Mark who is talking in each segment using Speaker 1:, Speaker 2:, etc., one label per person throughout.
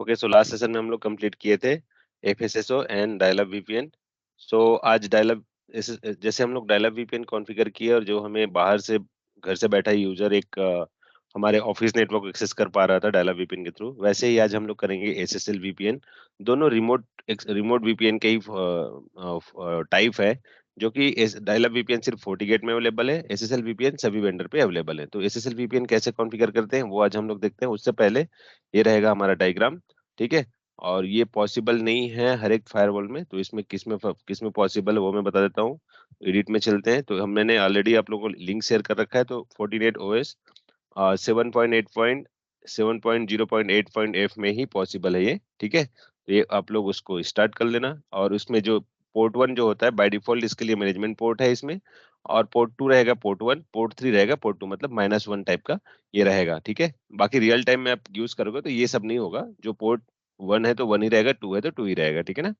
Speaker 1: Okay, so last session में हम लोग कंप्लीट किए थे FSSO एंड डायलअप VPN। सो आज डायलअप जैसे हम लोग डायलअप VPN कॉन्फ़िगर किए और जो हमें बाहर से घर से बैठा यूजर एक हमारे ऑफिस नेटवर्क एक्सेस कर पा रहा था डायलअप VPN के थ्रू, वैसे ही आज हम लोग करेंगे SSL VPN। दोनों रिमोट VPN के ही टाइप है, जो कि डायलअप VPN सिर्फ FortiGate में अवेलेबल है, SSL VPN सभी वेंडर पे अवेलेबल है। तो SSL VPN कैसे कॉन्फ़िगर करते हैं वो आज हम लोग देखते हैं। उससे पहले ये रहेगा हमारा डायग्राम, ठीक है। और ये पॉसिबल नहीं है हर एक फायरवॉल में, तो इसमें किस में पॉसिबल है वो मैं बता देता हूँ। एडिट में चलते हैं, तो मैंने ऑलरेडी आप लोगों को लिंक शेयर कर रखा है। तो Fortinet OS 7.0.8.f में ही पॉसिबल है ये, ठीक है। तो ये आप लोग उसको स्टार्ट कर लेना। और उसमें जो पोर्ट 1 जो होता है बाय डिफॉल्ट, इसके लिए मैनेजमेंट पोर्ट है इसमें, और पोर्ट 2 रहेगा पोर्ट 1, पोर्ट 3 रहेगा पोर्ट 2, मतलब -1 टाइप का ये रहेगा, ठीक है। बाकी रियल टाइम में आप यूज करोगे तो ये सब नहीं होगा, जो पोर्ट 1 है तो 1 ही रहेगा, 2 है तो 2 ही रहेगा, ठीक है ना।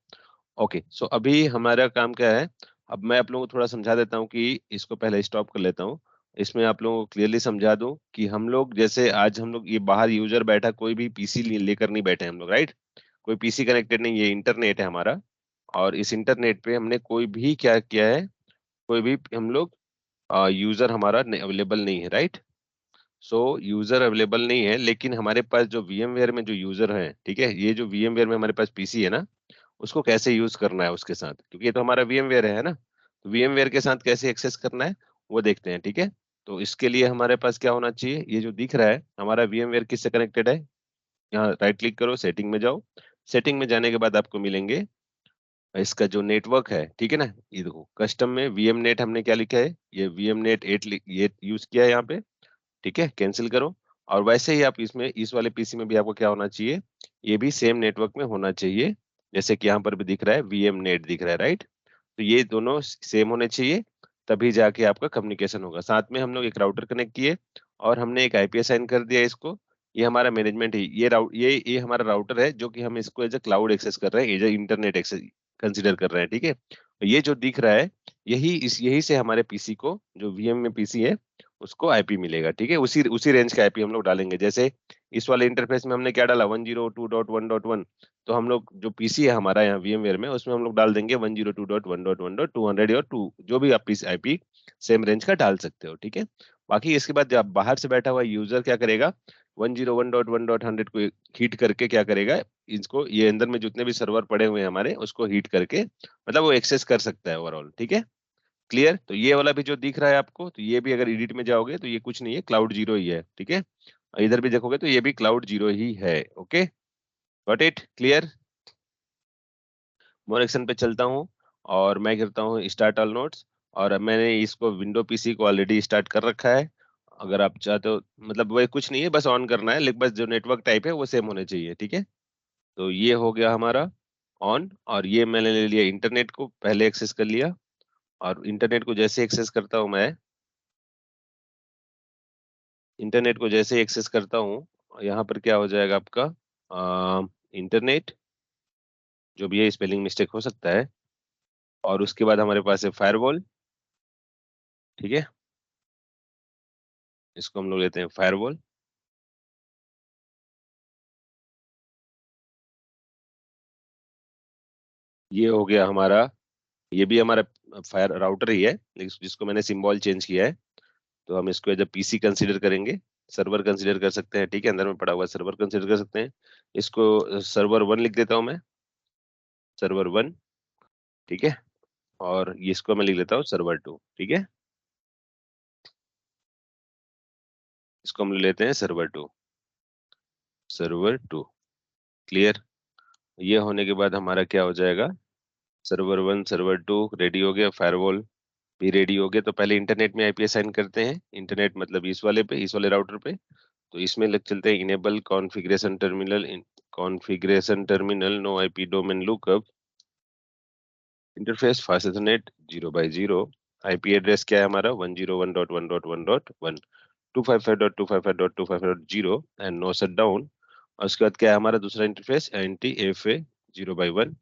Speaker 1: ओके, सो अभी हमारा काम क्या है, अब मैं आप लोगों को थोड़ा समझा देता हूँ कि इसको पहले स्टॉप कर लेता हूँ। इसमें आप लोगों को क्लियरली समझा दूं कि हम लोग जैसे आज हम लोग ये बाहर यूजर बैठा, कोई भी पीसी लेकर नहीं बैठे हम लोग, राइट। कोई पीसी कनेक्टेड नहीं, ये इंटरनेट है हमारा। और इस इंटरनेट पे हमने कोई भी क्या किया है, कोई भी हम लोग यूजर हमारा अवेलेबल नहीं है, राइट। सो यूजर अवेलेबल नहीं है, लेकिन हमारे पास जो VMware में जो यूजर है, ठीक है, ये जो VMware में हमारे पास पीसी है ना, उसको कैसे यूज करना है उसके साथ, क्योंकि ये तो हमारा VMware है ना। तो VMware के साथ कैसे एक्सेस करना है वो देखते हैं, ठीक है। तो इसके लिए हमारे पास क्या होना चाहिए, ये जो दिख रहा है हमारा VMware किससे कनेक्टेड है, यहाँ राइट क्लिक करो, सेटिंग में जाओ। सेटिंग में जाने के बाद आपको मिलेंगे इसका जो नेटवर्क है, ठीक है ना। ये देखो कस्टम में VMNet हमने क्या लिखा है, ये VMNet 8 ये यूज किया है यहाँ पे, ठीक है। कैंसिल करो। और वैसे ही आप इसमें इस वाले पीसी में भी आपको क्या होना चाहिए, ये भी सेम नेटवर्क में होना चाहिए, जैसे कि यहाँ पर भी दिख रहा है VMNet दिख रहा है, राइट। तो ये दोनों सेम होने चाहिए, तभी जाके आपका कम्युनिकेशन होगा। साथ में हम लोग एक राउटर कनेक्ट किए और हमने एक IP असाइन कर दिया इसको। ये हमारा मैनेजमेंट है, ये हमारा राउटर है, जो कि हम इसको एज अ क्लाउड एक्सेस कर रहे हैं, as a internet access consider कर रहे हैं, ठीक है। ये जो दिख रहा है यही से हमारे पीसी को, जो VM में पीसी है उसको IP मिलेगा, ठीक है। उसी उसी रेंज का IP हम लोग डालेंगे। जैसे इस वाले इंटरफेस में हमने क्या डाला 102.1.1, तो हम लोग जो पीसी है हमारा यहाँ VMware में, उसमें हम लोग डाल देंगे 102.1.1.200 और 2 जो भी आप IP सेम रेंज का डाल सकते हो, ठीक है। बाकी इसके बाद जब बाहर से बैठा हुआ यूजर क्या करेगा, 101.1.100 को हीट करके क्या करेगा, इसको ये अंदर में जितने भी सर्वर पड़े हुए हैं हमारे, उसको हीट करके मतलब वो एक्सेस कर सकता है ओवरऑल, ठीक है। क्लियर। तो ये वाला भी जो दिख रहा है आपको, तो ये भी अगर एडिट में जाओगे तो ये कुछ नहीं है, क्लाउड 0 ही है, ठीक है। इधर भी देखोगे तो ये भी क्लाउड 0 ही है। Okay, got it, clear. More action पे चलता हूँ और मैं करता हूँ स्टार्ट ऑल नोट्स। और अब मैंने इसको विंडो पीसी को ऑलरेडी स्टार्ट कर रखा है। अगर आप चाहते हो, मतलब वही कुछ नहीं है, बस ऑन करना है, लेकिन बस जो नेटवर्क टाइप है वो सेम होने चाहिए, ठीक है। तो ये हो गया हमारा ऑन, और ये मैंने ले लिया इंटरनेट को पहले एक्सेस कर लिया। और इंटरनेट को जैसे एक्सेस करता हूँ मैं, इंटरनेट को जैसे एक्सेस करता हूँ, यहाँ पर क्या हो जाएगा आपका इंटरनेट, जो भी है स्पेलिंग मिस्टेक हो सकता है। और उसके बाद हमारे पास है फायरवॉल, ठीक है। इसको हम लोग लेते हैं फायरवॉल। ये हो गया हमारा, ये भी हमारा फायर राउटर ही है, जिसको मैंने सिंबल चेंज किया है। तो हम इसको एज अ पीसी कंसीडर करेंगे, सर्वर कंसीडर कर सकते हैं, ठीक है। अंदर में पड़ा हुआ सर्वर कंसीडर कर सकते हैं। इसको सर्वर 1 लिख देता हूँ मैं, सर्वर 1, ठीक है। और ये इसको मैं लिख लेता हूँ सर्वर 2, ठीक है। इसको हम ले लेते हैं सर्वर 2, सर्वर 2, क्लियर। ये होने के बाद हमारा क्या हो जाएगा, सर्वर 1 सर्वर 2 रेडी हो गया, फायरवॉल भी रेडी हो गया। तो पहले इंटरनेट में IP असाइन करते हैं, इंटरनेट मतलब इस वाले पे, इस वाले राउटर पे। तो इसमें लग चलते हैं enable configuration terminal, configuration terminal no IP domain lookup interface fast ethernet 0/0। IP address क्या है हमारा 101.1.1.1 255.255.255.0 एंड नो शट डाउन। और उसके बाद क्या है हमारा दूसरा interface, NTFA 0/1,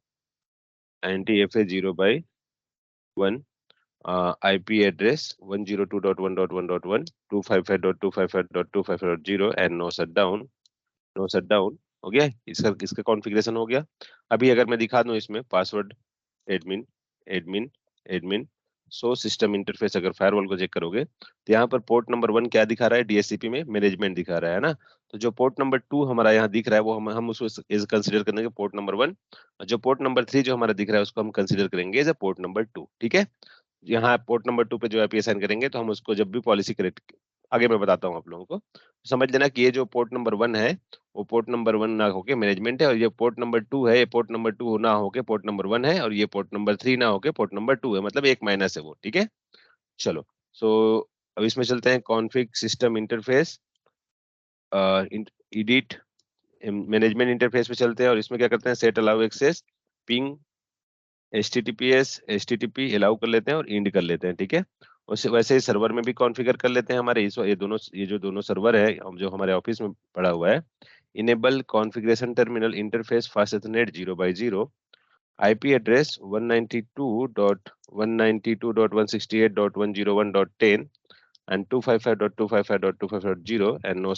Speaker 1: NTFA 0/1, IP address 102.1.1.1 255.255.255.0 and no shutdown, no shutdown। हो गया, इसका कॉन्फ़िगरेशन हो गया। अभी अगर मैं दिखा दूं इसमें password admin admin admin so system interface, अगर फायरवॉल को चेक करोगे तो यहाँ पर पोर्ट नंबर 1 क्या दिखा रहा है, डीएचसीपी में मैनेजमेंट दिखा रहा है ना। तो जो पोर्ट नंबर 2 हमारा यहाँ दिख रहा है वो हम उसको इज कंसीडर करेंगे पोर्ट नंबर 1, और जो पोर्ट नंबर 3 जो हमारा दिख रहा है उसको हम कंसीडर करेंगे एज अ पोर्ट नंबर 2। ठीक है, यहाँ पोर्ट नंबर 2 पे जो आईपी असाइन करेंगे तो हम उसको जब भी पॉलिसी करेक्ट, आगे मैं बताता हूँ आप लोगों को, समझ लेना कि ये जो पोर्ट नंबर 1 है वो पोर्ट नंबर 1 ना होके मैनेजमेंट है, और ये पोर्ट नंबर 2 है, ये पोर्ट नंबर 2 ना होके पोर्ट नंबर 1 है, और ये पोर्ट नंबर 3 ना होके पोर्ट नंबर 2 है, मतलब एक माइनस है वो। ठीक है, चलो। सो अब इसमें चलते हैं config system interface, edit management interface पे चलते हैं, और इसमें क्या करते हैं, set allow access ping HTTP allow कर लेते हैं और इंड कर लेते हैं। ठीक है, वैसे वैसे ही सर्वर में भी कॉन्फ़िगर कर लेते हैं हमारे ये जो दोनों सर्वर है जो हमारे ऑफिस में पड़ा हुआ है। Enable configuration terminal interface fast Ethernet 0x0, IP address 192.168.168.101.10 and 255.255.255.0 and no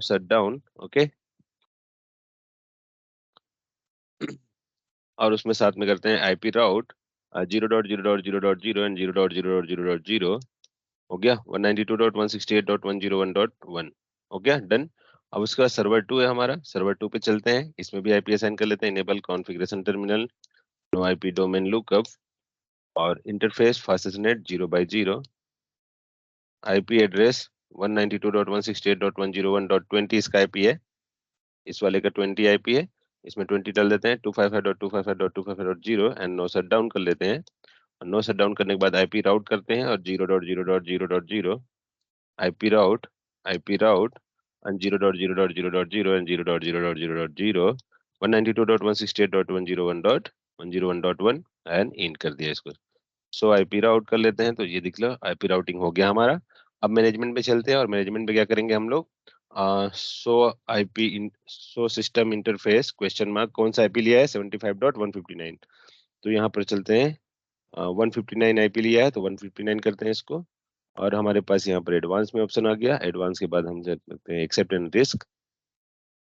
Speaker 1: shutdown, okay। और उसमें साथ में करते हैं आईपी राउट 0.0.0.0 एंड 0.0.0.0, हो गया 192.168.101.1, हो गया डन। अब उसके बाद सर्वर 2 है हमारा, सर्वर 2 पे चलते हैं, इसमें भी आईपी असाइन कर लेते हैं, enable configuration terminal no IP domain lookup और interface fastnet 0x0, IP address 192.168.101.20 इसका आईपी है, इस वाले का 20 आईपी है, इसमें 20 डाल देते हैं, 255.255.255.0 एंड नो शट डाउन कर लेते हैं, और नो शट डाउन करने के बाद आईपी राउट करते हैं और 0.0.0.0 IP route and 0.0.0.0 and 0.0.0.0 192.168.101.101.1 and in कर दिया इसको। सो आईपी राउट कर लेते हैं, तो ये दिख लो आईपी राउटिंग हो गया हमारा। अब मैनेजमेंट पे चलते हैं, और मैनेजमेंट पे क्या करेंगे हम लोग, so system interface question mark कौन सा आईपी लिया है, 75.159। तो यहाँ पर चलते हैं, 159 आईपी लिया है तो 159 करते हैं इसको, और हमारे पास यहाँ पर एडवांस में ऑप्शन आ गया, एडवांस के बाद हम करते हैं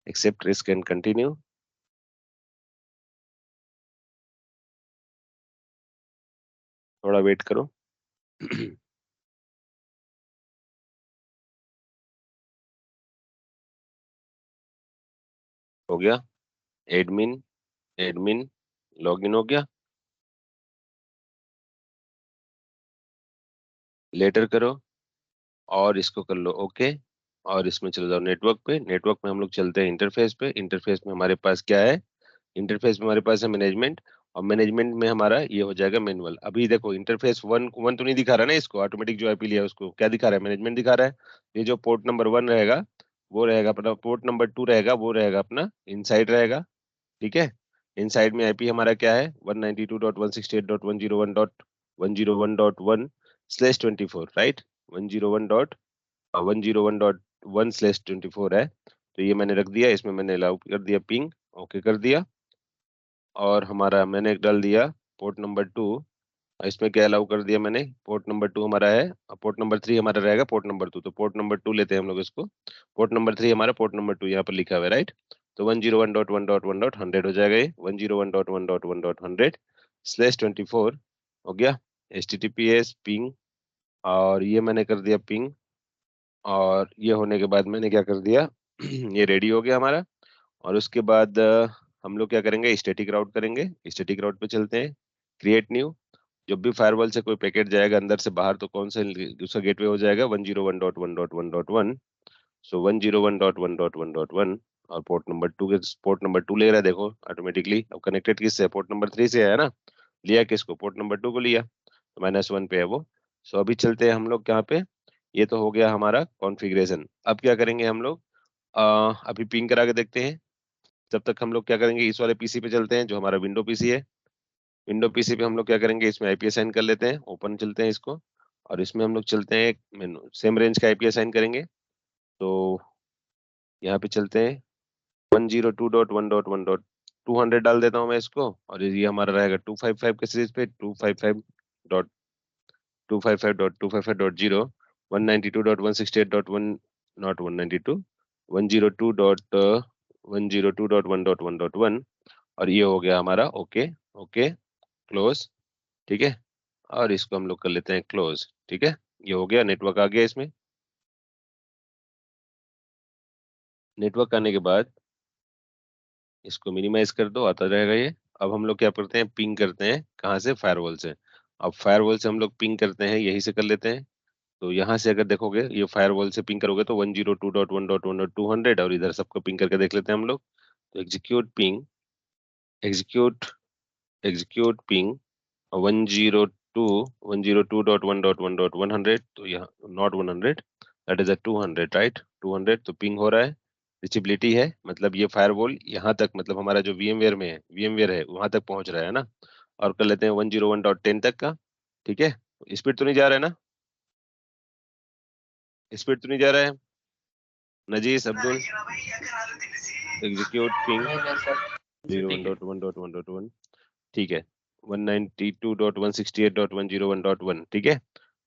Speaker 1: एक्सेप्ट रिस्क एंड कंटिन्यू। थोड़ा वेट करो। हो गया, एडमिन एडमिन लॉगिन हो गया, लेटर करो और इसको कर लो ओके, और इसमें चले जाओ नेटवर्क पे, नेटवर्क में हम लोग चलते हैं इंटरफेस पे, इंटरफेस में हमारे पास क्या है, इंटरफेस में हमारे पास है मैनेजमेंट, और मैनेजमेंट में हमारा ये हो जाएगा मैनुअल। अभी देखो इंटरफेस वन वन तो नहीं दिखा रहा ना, इसको ऑटोमेटिक जो आईपी लिया है उसको क्या दिखा रहा है, मैनेजमेंट दिखा रहा है। ये जो पोर्ट नंबर 1 रहेगा वो रहेगा अपना, पोर्ट नंबर 2 रहेगा वो रहेगा अपना इनसाइड रहेगा। ठीक है, इनसाइड में आईपी हमारा क्या है, 192.168.101.101.1/24, राइट, 101.101.1/24 है। तो ये मैंने रख दिया, इसमें मैंने अलाउ कर दिया पिंग, ओके कर दिया, और हमारा मैंने डाल दिया पोर्ट नंबर 2, इसमें क्या अलाउ कर दिया मैंने, पोर्ट नंबर 2 हमारा है, पोर्ट नंबर 3 हमारा रहेगा पोर्ट नंबर 2, तो पोर्ट नंबर 2 लेते हैं हम लोग इसको, पोर्ट नंबर 3 हमारा पोर्ट नंबर 2 यहाँ पर लिखा हुआ है, राइट। तो 101.1.1.100 हो जाएगा, ये 101.1.1.100/24 हो गया, HTTPS पिंग, और ये मैंने कर दिया पिंग, और ये होने के बाद मैंने क्या कर दिया ये रेडी हो गया हमारा। और उसके बाद हम लोग क्या करेंगे, स्टैटिक राउट करेंगे, स्टैटिक राउट पे चलते हैं, क्रिएट न्यू। जब भी फायरवॉल से कोई पैकेट जाएगा अंदर से बाहर तो कौन सा उसका गेटवे हो जाएगा, 101.1.1.1, सो 101.1.1.1, और पोर्ट नंबर 2 के पोर्ट नंबर 2 ले रहा है, देखो ऑटोमेटिकली। अब कनेक्टेड किससे है, पोर्ट नंबर 3 से है ना, लिया किसको, पोर्ट नंबर 2 को लिया, तो -1 पे है वो। सो अभी चलते हैं हम लोग यहाँ पे, ये तो हो गया हमारा कॉन्फ़िगरेशन। अब क्या करेंगे हम लोग, अभी पिंग करा के देखते हैं। तब तक हम लोग क्या करेंगे, इस वाले पीसी पे चलते हैं जो हमारा विंडो पीसी है, विंडो पीसी पे हम लोग क्या करेंगे, इसमें आईपी असाइन कर लेते हैं, ओपन चलते हैं इसको, और इसमें हम लोग चलते हैं मेनू, सेम रेंज का आईपी असाइन करेंगे। तो यहाँ पे चलते हैं 102.1.1.200 डाल देता हूँ मैं इसको, और ये हमारा रहेगा 255 के सीरीज पे, 255.255.255.0, 192.168.1 नॉट 192, 102. 102.1.1.1 और ये हो गया हमारा ओके ओके क्लोज, ठीक है। और इसको हम लोग कर लेते हैं क्लोज, ठीक है। ये हो गया, नेटवर्क आ गया इसमें। नेटवर्क आने के बाद इसको मिनिमाइज कर दो, आता रहेगा ये। अब हम लोग क्या करते हैं, पिंग करते हैं, कहाँ से, फायरवॉल से। अब फायरवॉल से हम लोग पिंग करते हैं, यहीं से कर लेते हैं। तो यहाँ से अगर देखोगे, ये फायरवॉल से पिंग करोगे तो 102.1.1.200 और इधर सबको पिंग करके देख लेते हैं हम लोग। तो execute ping, execute execute ping 102.1.1.100, तो यहाँ not 100, that is a 200, right, 200। तो पिंग हो रहा है, रीचेबिलिटी है, मतलब ये फायरवॉल यहाँ तक, मतलब हमारा जो VMware में है, VMware है, वहां तक पहुंच रहा है ना। और कर लेते हैं 101.10 तक का, ठीक है। स्पीड तो नहीं जा रहा है ना, स्पीड तो नहीं जा रहा है, नजीस अब्दुल। एग्जीक्यूट पिंग
Speaker 2: नहीं नहीं सर, जी ठीक है।
Speaker 1: 01.1.1.1, ठीक है। 192.168.101.1, ठीक है।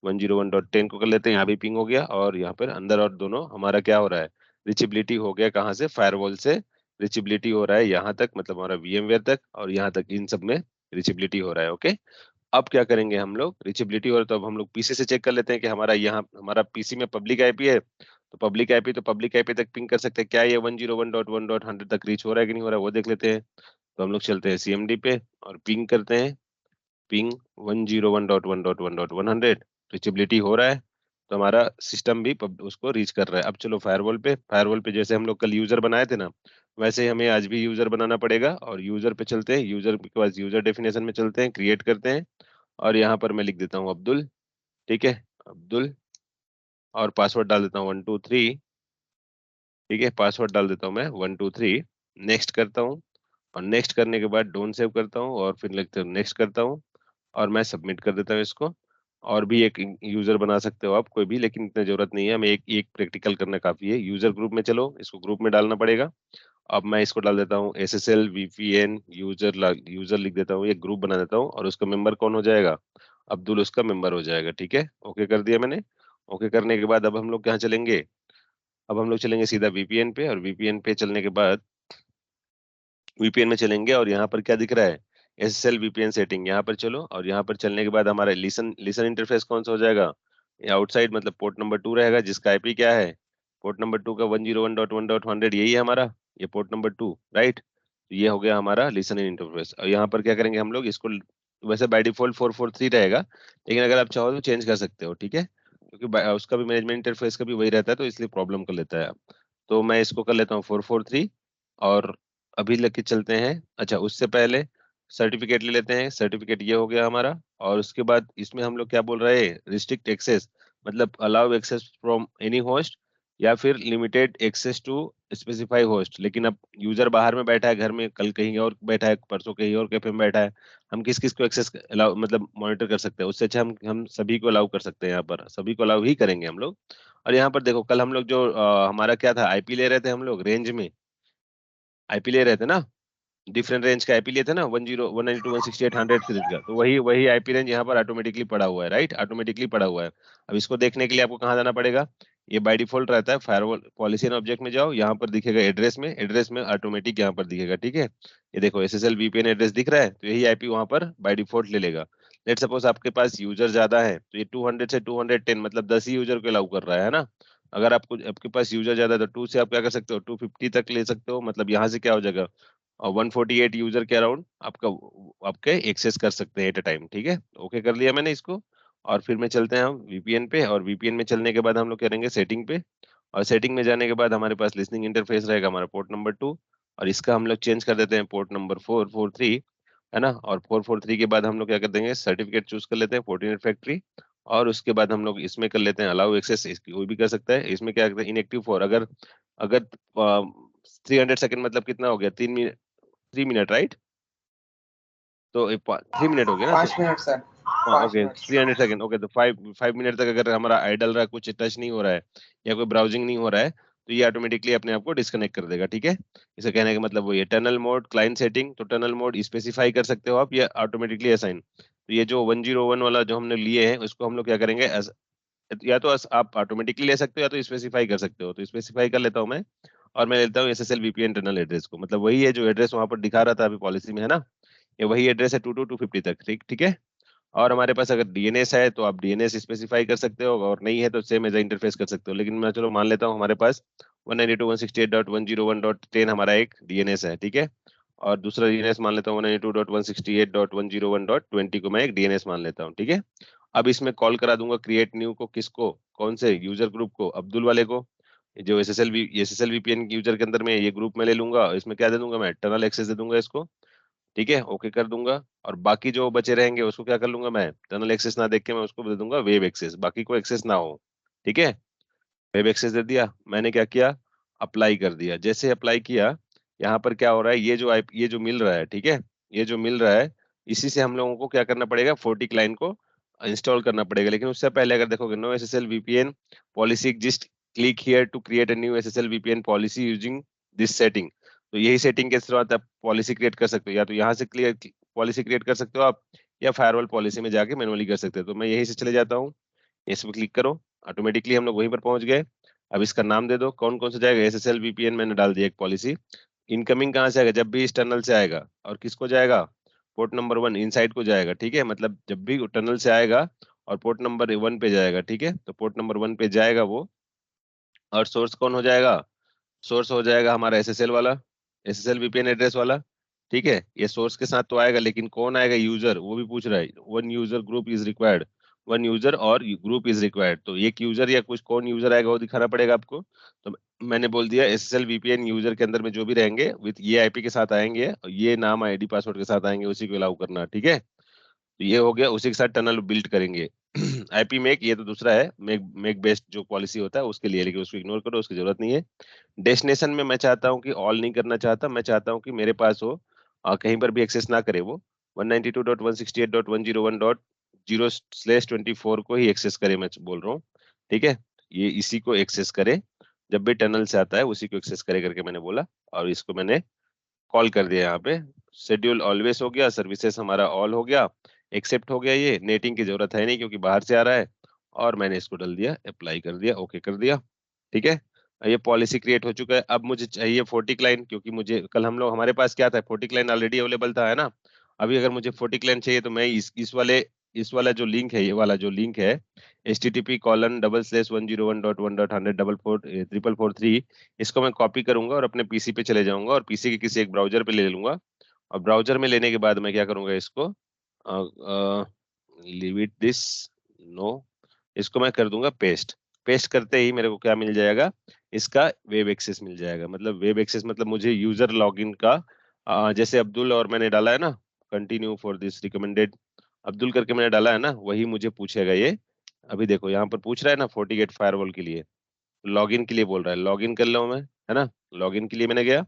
Speaker 1: 101.10 को कर लेते हैं, यहाँ भी पिंग हो गया, और यहाँ पर अंदर और दोनों हमारा क्या हो रहा है, रिचेबिलिटी हो गया, कहाँ से, फायरवॉल से रिचेबिलिटी हो रहा है यहाँ तक, मतलब हमारा VMware तक, और यहाँ तक इन सब में रिचेबिलिटी हो रहा है, ओके। अब क्या करेंगे हम लोग, रिचेबिलिटी हो रहा है तो अब हम लोग पीसी से चेक कर लेते हैं कि हमारा यहाँ, हमारा पीसी में पब्लिक आईपी है, तो पब्लिक आईपी, तो पब्लिक आईपी तक पिंग कर सकते हैं क्या, ये 101.1.100 तक रीच हो रहा है कि नहीं हो रहा है, वो देख लेते हैं। तो हम लोग चलते हैं CMD पे और पिंग करते हैं, पिंग 101.1.1.100, रिचेबिलिटी हो रहा है, तो हमारा सिस्टम भी उसको रीच कर रहा है। अब चलो फायरवॉल पे, फायरवॉल पे जैसे हम लोग कल यूजर बनाए थे ना, वैसे ही हमें आज भी यूजर बनाना पड़ेगा, और यूजर पे चलते हैं, यूजर के पास यूजर डेफिनेशन में चलते हैं, क्रिएट करते हैं, और यहाँ पर मैं लिख देता हूँ अब्दुल, ठीक है, अब्दुल, और पासवर्ड डाल देता हूँ 123, ठीक है, पासवर्ड डाल देता हूँ मैं 123, नेक्स्ट करता हूँ, और नेक्स्ट करने के बाद डोंट सेव करता हूँ, और फिर लिखता हूँ नेक्स्ट करता हूँ, और मैं सबमिट कर देता हूँ इसको। और भी एक यूजर बना सकते हो आप कोई भी, लेकिन इतनी जरूरत नहीं है, हमें एक एक प्रैक्टिकल करना काफी है। यूजर ग्रुप में चलो, इसको ग्रुप में डालना पड़ेगा। अब मैं इसको डाल देता हूँ SSL VPN यूजर, यूजर लिख देता हूँ, एक ग्रुप बना देता हूँ, और उसका मेंबर कौन हो जाएगा, अब्दुल उसका मेंबर हो जाएगा, ठीक है। ओके कर दिया मैंने। ओके करने के बाद अब हम लोग कहाँ चलेंगे, अब हम लोग चलेंगे सीधा VPN पे, और VPN पे चलने के बाद VPN में चलेंगे, और यहाँ पर क्या दिख रहा है, SSL VPN सेटिंग, यहाँ पर चलो, और यहाँ पर चलने के बाद हमारा लिसन लिसन इंटरफेस कौन सा हो जाएगा, ये आउटसाइड, मतलब पोर्ट नंबर 2 रहेगा, जिसका IP क्या है, पोर्ट नंबर 2 का 101.1.100, यही है हमारा, ये पोर्ट नंबर 2, राइट। तो ये हो गया हमारा लिसन इंटरफेस। और यहाँ पर क्या करेंगे हम लोग, इसको वैसे बाय डिफॉल्ट 443 रहेगा, लेकिन अगर आप चाहो तो चेंज कर सकते हो, ठीक है, क्योंकि उसका भी मैनेजमेंट इंटरफेस का भी वही रहता है, तो इसलिए प्रॉब्लम कर लेता है। तो मैं इसको कर लेता हूँ 443, और अभी लेके चलते हैं। अच्छा, उससे पहले सर्टिफिकेट ले लेते हैं, सर्टिफिकेट ये हो गया हमारा। और उसके बाद इसमें हम लोग क्या बोल रहे हैं, रिस्ट्रिक्ट एक्सेस, मतलब allow access from any host, या फिर limited access to specify host. लेकिन अब यूजर बाहर में बैठा है, घर में, कल कहीं और बैठा है, परसों कहीं और कैफे में बैठा है, हम किस किस को एक्सेस अलाउ, मतलब मॉनिटर कर सकते हैं, उससे अच्छा हम सभी को अलाउ कर सकते हैं, यहाँ पर सभी को अलाउ ही करेंगे हम लोग। और यहाँ पर देखो, कल हम लोग जो हमारा क्या था, IP ले रहे थे हम लोग, रेंज में IP ले रहे थे ना, डिफरेंट रेंज का IP लिए थे ना, 192.168.100 सीरीज का, तो वही वही IP रेंज यहाँ पर ऑटोमेटिकली पड़ा हुआ है, राइट, ऑटोमेटिकली पड़ा हुआ है। अब इसको देखने के लिए आपको कहाँ जाना पड़ेगा, ये बाय डिफॉल्ट रहता है, फायरवॉल पॉलिसी एंड ऑब्जेक्ट में जाओ, यहाँ पर दिखेगा एड्रेस में, एड्रेस में ऑटोमेटिक यहाँ पर दिखेगा, ठीक है। ये देखो SSL VPN एड्रेस दिख रहा है, तो यही IP वहाँ पर बाय डिफॉल्ट ले लेगा। लेट सपोज आपके पास यूजर ज्यादा है, तो ये 200 से 210, मतलब 10 ही यूजर को अलाउ कर रहा है ना। अगर आपको, आपके पास यूजर ज्यादा है, तो 2 से आप क्या कर सकते हो, 250 तक ले सकते हो, मतलब यहाँ से क्या हो जाएगा, और 148 यूजर के अराउंड आपका, आपके एक्सेस कर सकते हैं एट अ टाइम, ठीक है। ओके कर लिया मैंने इसको। और फिर में चलते हैं हम VPN पे, और VPN में चलने के बाद हम लोग करेंगे सेटिंग पे, और सेटिंग में जाने के बाद हमारे पास लिसनिंग इंटरफेस रहेगा हमारा पोर्ट नंबर 2, और इसका हम लोग चेंज कर देते हैं पोर्ट नंबर 443, है ना। और 443 के बाद हम लोग क्या कर देंगे, सर्टिफिकेट चूज कर लेते हैं, फोर्टिनेट फैक्ट्री। और उसके बाद हम लोग इसमें कर लेते हैं अलाउ एक्सेस, इसकी कोई भी कर सकता है। इसमें क्या करते हैं, इनएक्टिव फॉर, अगर अगर 300 सेकंड, मतलब कितना हो गया, 3 मिनट, राइट। तो 3 मिनट हो गया ना, तो
Speaker 2: 5 minute sir, 5
Speaker 1: okay
Speaker 2: minute
Speaker 1: 300 second, okay, तो 5 मिनट तक अगर हमारा आइडल रहा, कुछ टच नहीं हो रहा है, या कोई ब्राउजिंग नहीं हो रहा है, तो ये ऑटोमेटिकली अपने आप को डिस्कनेक्ट कर देगा, ठीक है। इसे कहने का मतलब वो ये टनल मोड, क्लाइंट सेटिंग, तो टनल मोड स्पेसिफाई कर सकते हो आप, या ऑटोमेटिकली असाइन। तो ये जो 101 वाला जो हमने लिए हैं, उसको हम लोग क्या करेंगे, या तो आप ऑटोमेटिकली ले सकते हो, या तो स्पेसिफाई कर सकते हो, तो स्पेसिफाई कर लेता हूँ मैं। और मैं लेता हूँ SSL VPN टनल एड्रेस को, मतलब वही है जो एड्रेस वहां पर दिखा रहा था अभी पॉलिसी में, है ना, ये वही एड्रेस है 22 250 तक, ठीक ठीक है। और हमारे पास अगर DNS है तो आप DNS स्पेसिफाई कर सकते हो, और नहीं है तो सेम एज इंटरफेस कर सकते हो, लेकिन मैं चलो मान लेता हूँ हमारे पास 192.168.101.10 हमारा एक DNS है, ठीक है। और दूसरा DNS मान लेता हूँ 192.168.101.20 को मैं एक DNS मान लेता हूँ, ठीक है। अब इसमें कॉल करा दूंगा क्रिएट न्यू को, किसको, कौन से यूजर ग्रुप को, अब्दुल वाले को, जो SSL VPN यूजर के अंदर में ये ग्रुप में ले लूंगा, इसमें क्या दे दूंगा मैं, टनल एक्सेस दे दूंगा इसको, ठीक है, ओके कर दूंगा। और बाकी जो बचे रहेंगे उसको क्या कर लूंगा मैं, टनल एक्सेस ना देख के मैं उसको दे दूंगा वेब एक्सेस, बाकी को एक्सेस ना हो, ठीक है। वेब एक्सेस दे दिया, मैंने क्या किया, अप्लाई कर दिया। जैसे अप्लाई किया, यहाँ पर क्या हो रहा है, ये जो मिल रहा है, ठीक है, ये जो मिल रहा है, इसी से हम लोगों को क्या करना पड़ेगा, 40 क्लाइंट को इंस्टॉल करना पड़ेगा। लेकिन उससे पहले अगर देखोगे, no SSL VPN policy exist, click here to create a new SSL VPN policy using this setting. तो यही सेटिंग के थ्रू आप पॉलिसी क्रिएट कर सकते हो, या तो यहाँ से क्लियर पॉलिसी क्रिएट कर सकते हो आप, या फायरवॉल पॉलिसी में जाके मैनुअली कर सकते हो। तो मैं यहीं से चले जाता हूँ, इस पर क्लिक करो, ऑटोमेटिकली हम लोग वहीं पर पहुंच गए। अब इसका नाम दे दो, कौन कौन सा जाएगा, SSL VPN मैंने डाल दिया एक पॉलिसी। इनकमिंग कहाँ से आएगा, जब भी इस टनल से आएगा, और किसको जाएगा, पोर्ट नंबर 1 इनसाइड को जाएगा, ठीक है, मतलब जब भी टनल से आएगा और पोर्ट नंबर 1 पे जाएगा, ठीक है, तो पोर्ट नंबर 1 पे जाएगा वो। और सोर्स कौन हो जाएगा, सोर्स हो जाएगा हमारा SSL वाला, SSL VPN एड्रेस वाला, ठीक है। ये सोर्स के साथ तो आएगा, लेकिन कौन आएगा, यूजर, वो भी पूछ रहा है, one user group is required, one user और ग्रुप इज रिक्वायर्ड, तो एक यूजर या कुछ कौन यूजर आएगा वो दिखाना पड़ेगा आपको। तो मैंने बोल दिया SSL VPN यूजर के अंदर में जो भी रहेंगे विथ ये IP के साथ आएंगे, और ये नाम ID पासवर्ड के साथ आएंगे, उसी को अलाउ करना, ठीक है। तो ये हो गया, उसी के साथ टनल बिल्ड करेंगे। IP मेक, ये तो दूसरा है, मेक बेस्ड जो पॉलिसी होता है उसके लिए, लेकिन उसको इग्नोर करो, उसकी जरूरत नहीं है। डेस्टिनेशन में मैं चाहता हूँ कि ऑल नहीं करना चाहता, मैं चाहता हूँ कि मेरे पास हो, कहीं पर भी एक्सेस ना करे वो, 192.168.101.0/24 को ही एक्सेस करे, मैं बोल रहा हूँ, ठीक है। ये इसी को एक्सेस करे, जब भी टनल से आता है उसी को एक्सेस करे करके मैंने बोला, और इसको मैंने कॉल कर दिया यहाँ पे। शेड्यूल ऑलवेज हो गया, सर्विसेज हमारा ऑल हो गया, एक्सेप्ट हो गया, ये नेटिंग की जरूरत है नहीं क्योंकि बाहर से आ रहा है। और मैंने इसको डाल दिया, अप्लाई कर दिया, ओके कर दिया, ठीक है। ये पॉलिसी क्रिएट हो चुका है। अब मुझे चाहिए 40 क्लाइंट, क्योंकि मुझे कल हम लोग, हमारे पास क्या था, 40 क्लाइंट ऑलरेडी अवेलेबल था, है ना। अभी अगर मुझे 40 क्लाइंट चाहिए तो मैं इस वाला जो लिंक है, ये वाला जो लिंक है, http://101.1.100:4443, इसको मैं कॉपी करूंगा और अपने PC पे चले जाऊंगा, और PC के किसी एक ब्राउजर पे ले लूंगा। और ब्राउजर में लेने के बाद मैं क्या करूंगा, इसको लीव इट दिस, नो, इसको मैं कर दूंगा पेस्ट। पेस्ट करते ही मेरे को क्या मिल जाएगा, इसका वेब एक्सेस मिल जाएगा। मतलब वेब एक्सेस मतलब मुझे यूजर लॉगिन का, जैसे अब्दुल और मैंने डाला है ना, continue for this recommended Abdul करके मैंने डाला है ना, वही मुझे पूछेगा ये। अभी देखो यहाँ पर पूछ रहा है ना, FortiGate फायरवॉल के लिए, लॉगिन के लिए बोल रहा है, लॉगिन कर लो मैं, है ना, लॉगिन के लिए मैंने गया।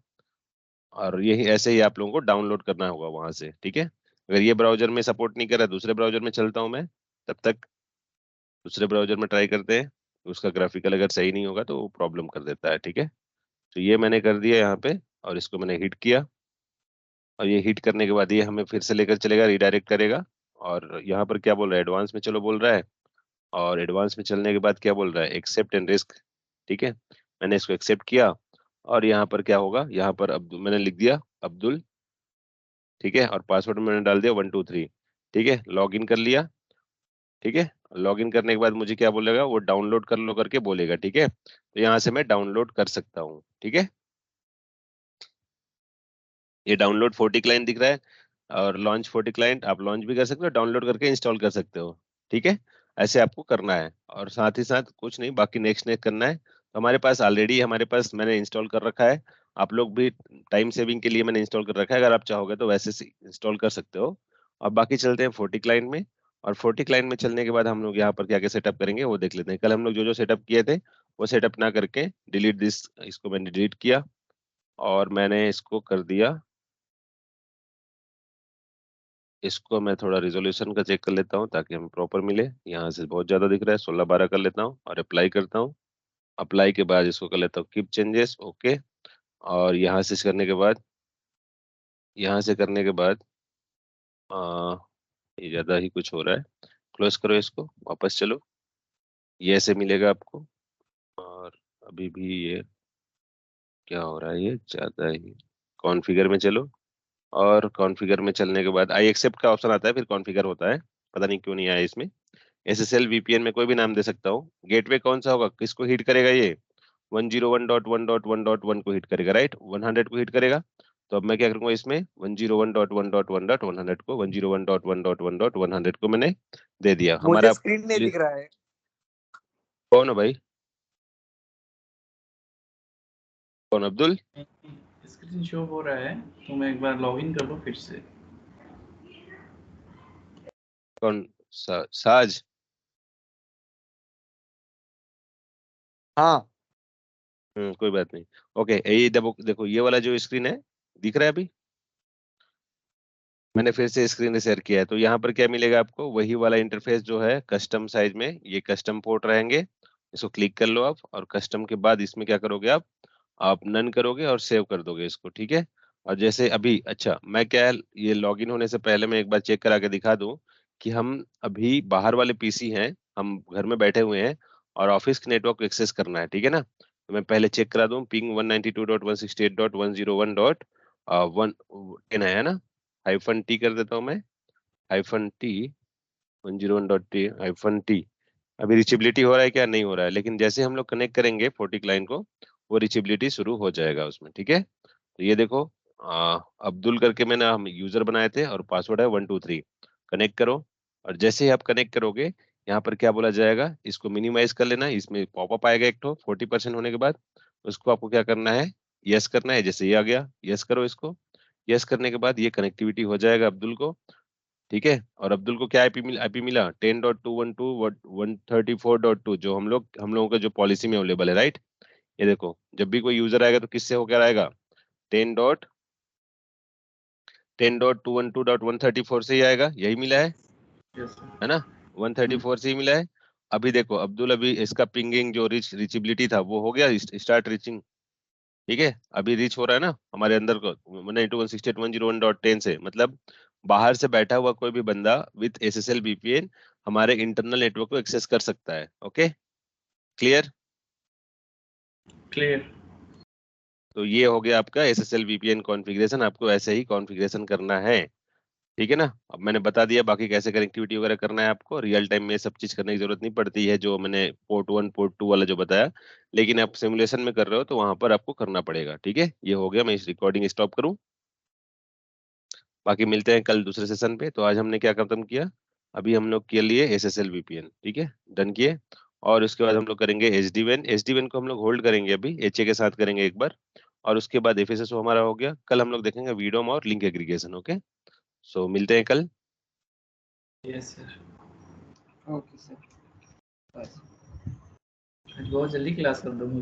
Speaker 1: और यही ऐसे ही आप लोगों को डाउनलोड करना होगा वहां से, ठीक है। अगर ये ब्राउजर में सपोर्ट नहीं कर रहा, दूसरे ब्राउजर में चलता हूँ मैं, तब तक दूसरे ब्राउजर में ट्राई करते हैं। उसका ग्राफिकल अगर सही नहीं होगा तो वो प्रॉब्लम कर देता है, ठीक है। तो ये मैंने कर दिया यहाँ पे, और इसको मैंने हिट किया, और ये हिट करने के बाद ये हमें फिर से लेकर चलेगा, रिडायरेक्ट करेगा। और यहाँ पर क्या बोल रहा है, एडवांस में चलो बोल रहा है। और एडवांस में चलने के बाद क्या बोल रहा है, एक्सेप्ट एंड रिस्क, ठीक है। मैंने इसको एक्सेप्ट किया, और यहाँ पर क्या होगा, यहाँ पर अब्दुल मैंने लिख दिया, अब्दुल, ठीक है, और पासवर्ड मैंने डाल दिया 123, ठीक है, लॉग इन कर लिया, ठीक है। लॉगिन करने के बाद मुझे क्या बोलेगा, वो डाउनलोड कर लो करके बोलेगा, ठीक है। तो यहाँ से मैं डाउनलोड कर सकता हूँ, ठीक है। ये डाउनलोड 40 क्लाइंट दिख रहा है, और लॉन्च 40 क्लाइंट, आप लॉन्च भी कर सकते हो, डाउनलोड करके इंस्टॉल कर सकते हो, ठीक है। ऐसे आपको करना है, और साथ ही साथ कुछ नहीं, बाकी नेक्स्ट नेक्स्ट करना है। तो हमारे पास ऑलरेडी, हमारे पास मैंने इंस्टॉल कर रखा है। आप लोग भी टाइम सेविंग के लिए मैंने इंस्टॉल कर रखा है, अगर आप चाहोगे तो वैसे से इंस्टॉल कर सकते हो। और बाकी चलते हैं 40 क्लाइंट में। और 40 क्लाइंट में चलने के बाद हम लोग यहाँ पर क्या क्या सेटअप करेंगे वो देख लेते हैं। कल हम लोग जो जो सेटअप किए थे वो सेटअप ना करके डिलीट दिस, इसको मैंने डिलीट किया, और मैंने इसको कर दिया, इसको मैं थोड़ा रिजोल्यूशन का चेक कर लेता हूँ ताकि हमें प्रॉपर मिले। यहाँ से बहुत ज़्यादा दिख रहा है, 16:12 कर लेता हूँ और अप्लाई करता हूँ। अप्लाई के बाद इसको कर लेता हूँ कीप चेंजेस, ओके। और यहाँ से करने के बाद, यहाँ से करने के बाद आ, ये ज़्यादा ही कुछ हो रहा है, क्लोज करो इसको, वापस चलो, ये ऐसे मिलेगा आपको। और अभी भी ये क्या हो रहा है ये ज्यादा ही। कॉन्फ़िगर में चलो, और कॉन्फ़िगर में चलने के बाद आई एक्सेप्ट का ऑप्शन आता है, फिर कॉन्फ़िगर होता है, पता नहीं क्यों नहीं आया इसमें। एसएसएल वीपीएन में कोई भी नाम दे सकता हूँ। गेटवे कौन सा होगा, किसको हिट करेगा ये, 101.1.1.1 को हिट करेगा, राइट, 100 को हिट करेगा। तो अब मैं क्या करूंगा इसमें, 101.1.1.100 को 101.1.1.100 को मैंने दे दिया।
Speaker 2: मुझे
Speaker 1: हमारा
Speaker 2: स्क्रीन नहीं दिख रहा है।
Speaker 1: कौन है भाई, कौन, अब्दुल?
Speaker 3: स्क्रीन शो हो रहा है, तो मैं एक बार लॉगिन कर लूं फिर से।
Speaker 1: कौन, साज?
Speaker 2: हाँ
Speaker 1: कोई बात नहीं। ओके, ये देखो देखो, ये वाला जो स्क्रीन है, दिख रहा है अभी? मैंने फिर से स्क्रीन शेयर किया है, तो यहाँ पर क्या मिलेगा आपको, वही वाला इंटरफेस जो है कस्टम साइज में, ये कस्टम पोर्ट रहेंगे। इसको क्लिक कर लो आप, और कस्टम के बाद इसमें क्या करोगे आप नन करोगे और सेव कर दोगे इसको, ठीक है। और जैसे अभी, अच्छा मैं क्या है, ये लॉगिन होने से पहले मैं एक बार चेक करा के दिखा दूं कि हम अभी बाहर वाले पीसी हैं, हम घर में बैठे हुए हैं और ऑफिस के नेटवर्क को एक्सेस करना है, ठीक है ना। तो मैं पहले चेक करा दूं, पिंग 192.168.101.1 है ना। हाइफन टी कर देता हूँ मैं, हाइफन टी 101.टी हाइफन टी। अभी रिचेबिलिटी हो रहा है क्या, नहीं हो रहा है, लेकिन जैसे हम लोग कनेक्ट करेंगे 40 क्लाइंट को, वो रिचेबिलिटी शुरू हो जाएगा उसमें, ठीक है। तो ये देखो, अब्दुल करके मैंने हम यूजर बनाए थे और पासवर्ड है 123। कनेक्ट करो, और जैसे ही आप कनेक्ट करोगे, यहाँ पर क्या बोला जाएगा, इसको मिनिमाइज कर लेना, इसमें पॉपअप आएगा एक तो 40% होने के बाद। उसको आपको क्या करना है, यस करना है, जैसे ये आ गया, यस करो इसको। यस करने के बाद ये कनेक्टिविटी हो जाएगा अब्दुल को, ठीक है। और अब्दुल को क्या आईपी मिला, 10.212.134.2, जो हम लोगों का जो पॉलिसी में अवेलेबल है, राइट। ये देखो, जब भी कोई यूजर आएगा तो किससे होकर आएगा, 10.212.134 से ही आएगा, यही मिला है ना, 134 से ही मिला है। अभी देखो अब्दुल, अभी इसका पिंगिंग जो रिचेबिलिटी था वो हो गया, स्टार्ट रीचिंग, ठीक है। अभी रीच हो रहा है ना हमारे अंदर को 192.168.101.10 से, मतलब बाहर से बैठा हुआ कोई भी बंदा विथ एसएसएल वीपीएन हमारे इंटरनल नेटवर्क को एक्सेस कर सकता है। Okay, clear?
Speaker 3: क्लियर।
Speaker 1: तो ये हो गया आपका एसएसएल वीपीएन कॉन्फ़िगरेशन, आपको ऐसे ही कॉन्फ़िगरेशन करना है, ठीक है ना। अब मैंने बता दिया बाकी कैसे कनेक्टिविटी वगैरह करना है, आपको रियल टाइम में सब चीज करने की जरूरत नहीं पड़ती है, जो मैंने पोर्ट 1 पोर्ट 2 वाला जो बताया। लेकिन आप सिमुलेशन में कर रहे हो तो वहां पर आपको करना पड़ेगा, ठीक है। ये हो गया, मैं इस रिकॉर्डिंग स्टॉप करूं, बाकी मिलते हैं कल दूसरे सेशन पे। तो आज हमने क्या खत्म किया, अभी हम लोग के लिए एसएसएल वीपीएन, ठीक है, डन किए। और उसके बाद हम लोग करेंगे एसडी वैन को हम लोग होल्ड करेंगे, अभी एचए के साथ करेंगे एक बार। और उसके बाद एफएसएसओ हमारा हो गया, कल हम लोग देखेंगे वीडोम और लिंक एग्रीगेशन। ओके, सो मिलते हैं कल।
Speaker 3: Yes sir.
Speaker 2: ओके सर,
Speaker 3: आज बहुत जल्दी क्लास कर दूंगी।